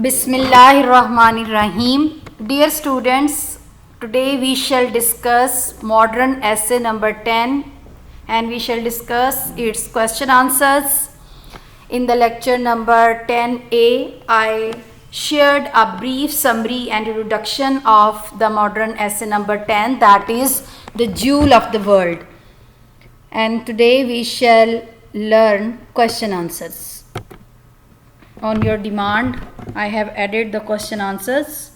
Bismillahirrahmanirrahim. Dear students, today we shall discuss modern essay number 10 and we shall discuss its question answers. In the lecture number 10A, I shared a brief summary and introduction of the modern essay number 10, that is the jewel of the world. And today we shall learn question answers. On your demand, I have added the question answers.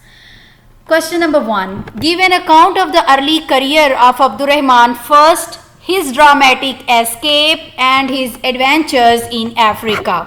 Question number 1. Give an account of the early career of Abdurrahman, first his dramatic escape and his adventures in Africa.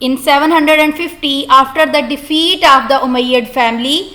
In 750, after the defeat of the Umayyad family,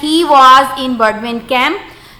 he was in Bedouin camp,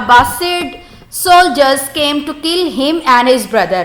Abbasid soldiers came to kill him and his brother.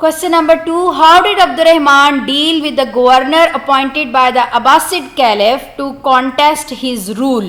Question number 2. How did Abdurrahman deal with the governor appointed by the Abbasid Caliph to contest his rule?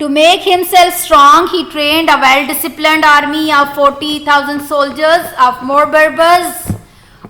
To make himself strong, he trained a well-disciplined army of 40,000 soldiers of more Berbers.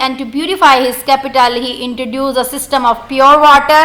And to beautify his capital, he introduced a system of pure water.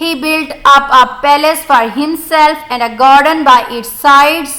He built up a palace for himself and a garden by its sides.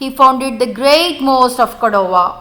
He founded the great mosque of Cordova.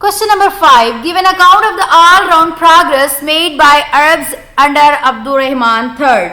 Question number 5. Give an account of the all-round progress made by Arabs under Abdurrahman III.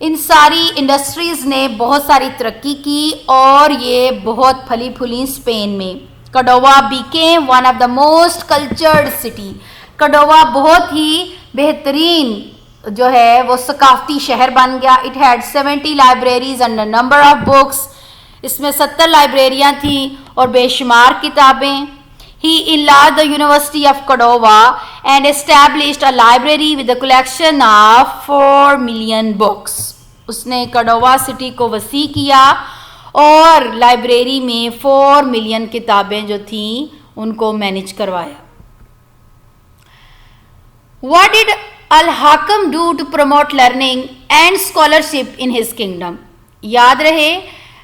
ان ساری industries نے بہت ساری ترقی کی اور یہ بہت پھلی پھولی اسپین میں. Cordoba became one of the most cultured city. Cordoba بہت ہی بہترین جو ہے وہ ثقافتی شہر بن گیا. It had 70 libraries and a number of books. اس میں 70 لائبریریاں تھیں اور بے شمار کتابیں. He enlarged the University of Cordova and established a library with a collection of 4 million books. اس نے کڈووا سٹی کو وسیع کیا اور لائبریری میں 4 ملین کتابیں جو تھیں ان کو مینیج کروایا. What did Al-Hakam do to promote learning and scholarship in his kingdom? یاد رہے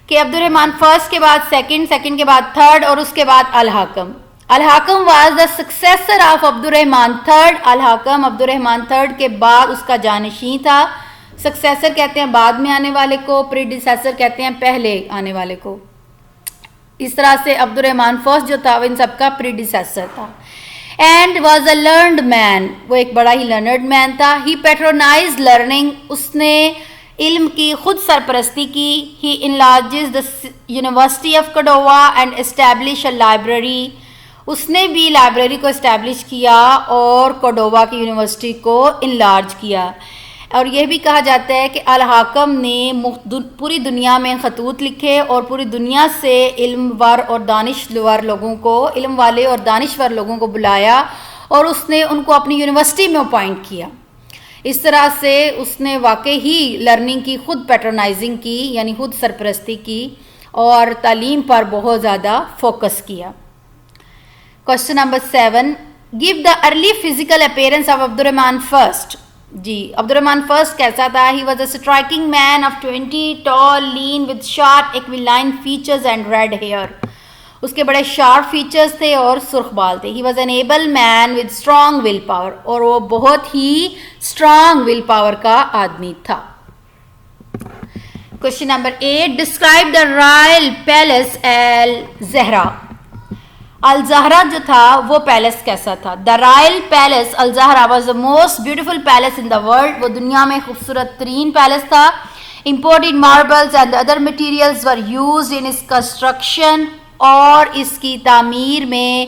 کہ عبد الرحمن فرسٹ کے بعد سیکنڈ کے بعد تھرڈ اور اس کے بعد al-Hakim. Al-Hakim was the successor of عبد الرحمن تھرڈ. الحاکم عبد الرحمن تھرڈ کے بعد اس کا جانشین تھا. سکسیسر کہتے ہیں بعد میں آنے والے کو, پریڈیسیسر کہتے ہیں پہلے آنے والے کو. اس طرح سے عبد الرحمن فرسٹ جو تھا وہ ان سب کا پریڈیسیسر تھا. And was a learned man, وہ ایک بڑا ہی لرنڈ مین تھا. ہی پیٹرونائز لرننگ, اس نے علم کی خود سرپرستی کی. He enlarges the university of Cordoba and establish a library. اس نے بھی لائبریری کو اسٹیبلش کیا اور کڈووا کی یونیورسٹی کو انلارج کیا. اور یہ بھی کہا جاتا ہے کہ الحاکم نے پوری دنیا میں خطوط لکھے اور پوری دنیا سے علم والے اور دانشور لوگوں کو بلایا اور اس نے ان کو اپنی یونیورسٹی میں اپوائنٹ کیا. اس طرح سے اس نے واقعی ہی لرننگ کی خود پیٹرنائزنگ کی, یعنی خود سرپرستی کی اور تعلیم پر بہت زیادہ فوکس کیا. Question number 7. Give the early physical appearance of عبد الرحمن فرسٹ. جی, عبد الرحمن فرسٹ کیسا تھا؟ He was a striking man of 20, tall, lean, with sharp aquiline features and red hair. اس کے بڑے شارپ فیچرز تھے اور سرخ بال تھے. He was an able man with strong will power. اور وہ بہت ہی strong will power کا آدمی تھا. Question number 8. Describe the royal palace Al-Zahra. الزہرا جو تھا وہ پیلس کیسا تھا؟ The royal palace Al Zahra was the most beautiful palace in the world. وہ دنیا میں خوبصورت ترین پیلس تھا. Imported marbles and other materials were used in its construction. اور اس کی تعمیر میں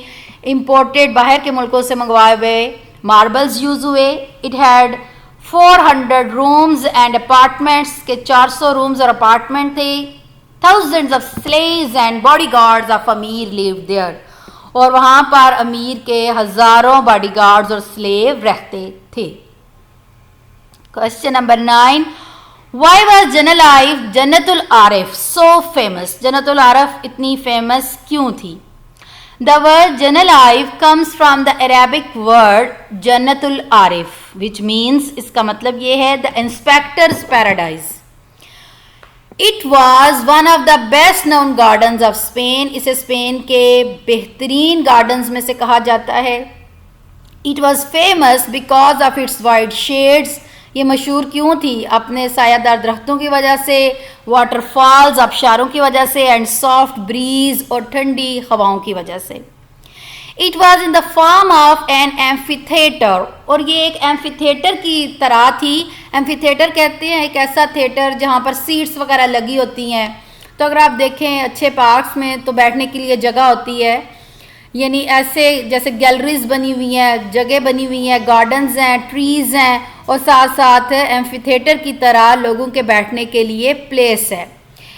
امپورٹڈ باہر کے ملکوں سے منگوائے ہوئے ماربلز یوز ہوئے. It had 400 rooms and apartments, کے 400 رومز اور اپارٹمنٹ تھے. Thousands of slaves and bodyguards of Amir lived there. اور وہاں پر امیر کے ہزاروں باڈی گارڈز اور سلیو رہتے تھے. Question number 9. Why was جنت العارف so famous? جنت العارف اتنی فیمس کیوں تھی؟ The word جنت ul Arif comes from the Arabic word جنت العارف, which means, اس کا مطلب یہ ہے the inspector's paradise. It was one of the best known gardens of Spain. اسے اسپین کے بہترین گارڈنز میں سے کہا جاتا ہے. It was famous because of its wide shades. یہ مشہور کیوں تھی؟ اپنے سایہ دار درختوں کی وجہ سے, واٹر فالز آبشاروں کی وجہ سے, اینڈ سافٹ بریز اور ٹھنڈی ہواؤں کی وجہ سے. It was in the form of an amphitheater. اور یہ ایک ایمفی تھیٹر کی طرح تھی. ایمفی تھیٹر کہتے ہیں ایک ایسا تھیٹر جہاں پر سیٹس وغیرہ لگی ہوتی ہیں. تو اگر آپ دیکھیں اچھے پارکس میں تو بیٹھنے کے لیے جگہ ہوتی ہے, یعنی ایسے جیسے گیلریز بنی ہوئی ہیں, جگہ بنی ہوئی ہیں, گارڈنز ہیں, ٹریز ہیں, اور ساتھ ساتھ ایمفی تھیٹر کی طرح لوگوں کے بیٹھنے کے لیے پلیس ہے.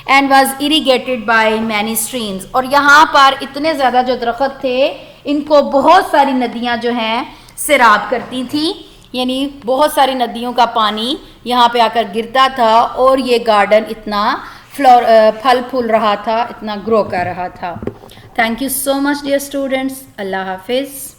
And was irrigated by many streams. اور یہاں پر اتنے زیادہ جو درخت تھے ان کو بہت ساری ندیاں جو ہیں سیراب کرتی تھیں, یعنی بہت ساری ندیوں کا پانی یہاں پہ آ کر گرتا تھا اور یہ گارڈن اتنا پھل پھول رہا تھا, اتنا گرو کر رہا تھا. Thank you so much dear students. اللہ حافظ.